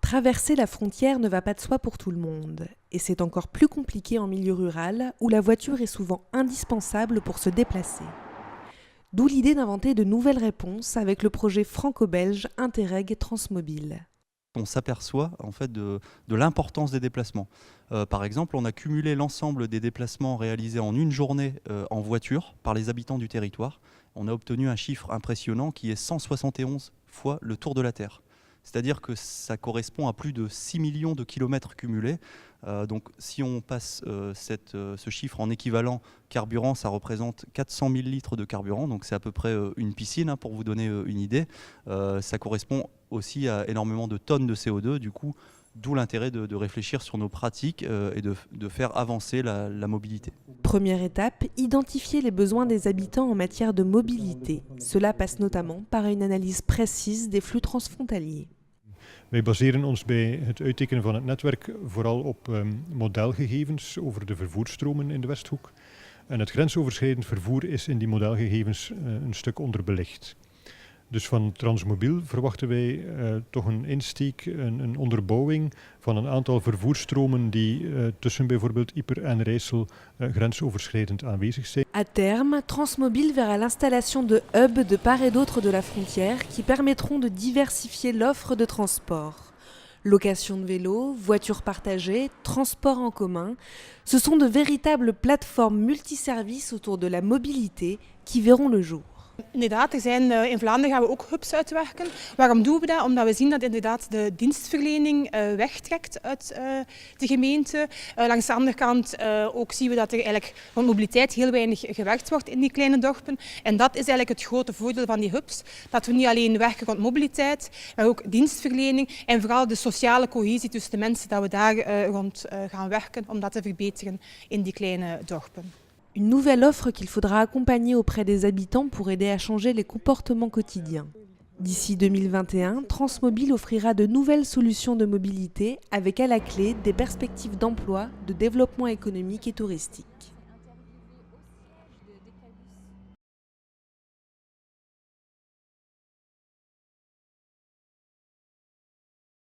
Traverser la frontière ne va pas de soi pour tout le monde, et c'est encore plus compliqué en milieu rural où la voiture est souvent indispensable pour se déplacer. D'où l'idée d'inventer de nouvelles réponses avec le projet franco-belge Interreg Transmobile. On s'aperçoit en fait de l'importance des déplacements. Par exemple, on a cumulé l'ensemble des déplacements réalisés en une journée en voiture par les habitants du territoire. On a obtenu un chiffre impressionnant qui est 171 fois le tour de la Terre. C'est-à-dire que ça correspond à plus de 6 millions de kilomètres cumulés. Donc si on passe ce chiffre en équivalent carburant, ça représente 400 000 litres de carburant, donc c'est à peu près une piscine, pour vous donner une idée. Ça correspond aussi à énormément de tonnes de CO2, du coup, d'où l'intérêt de réfléchir sur nos pratiques et de faire avancer la mobilité. Première étape, identifier les besoins des habitants en matière de mobilité. Cela passe notamment par une analyse précise des flux transfrontaliers. Wij baseren ons bij het uittekenen van het netwerk vooral op modelgegevens over de vervoersstromen in de Westhoek. En het grensoverschrijdend vervoer is in die modelgegevens een stuk onderbelicht. Dus van Transmobiel verwachten wij toch een insteek, een onderbouwing van een aantal vervoersstromen die tussen bijvoorbeeld Ieper en Rijssel grensoverschrijdend aanwezig zijn. À terme, Transmobile verra l'installation de hubs de part et d'autre de la frontière qui permettront de diversifier l'offre de transport. Location de vélos, voitures partagées, transports en commun, ce sont de véritables plateformes multiservices autour de la mobilité qui verront le jour. Inderdaad, in Vlaanderen gaan we ook hubs uitwerken. Waarom doen we dat? Omdat we zien dat inderdaad de dienstverlening wegtrekt uit de gemeente. Langs de andere kant ook zien we dat er eigenlijk rond mobiliteit heel weinig gewerkt wordt in die kleine dorpen. En dat is eigenlijk het grote voordeel van die hubs. Dat we niet alleen werken rond mobiliteit, maar ook dienstverlening en vooral de sociale cohesie tussen de mensen, dat we daar rond gaan werken om dat te verbeteren in die kleine dorpen. Une nouvelle offre qu'il faudra accompagner auprès des habitants pour aider à changer les comportements quotidiens. D'ici 2021, Transmobile offrira de nouvelles solutions de mobilité avec à la clé des perspectives d'emploi, de développement économique et touristique.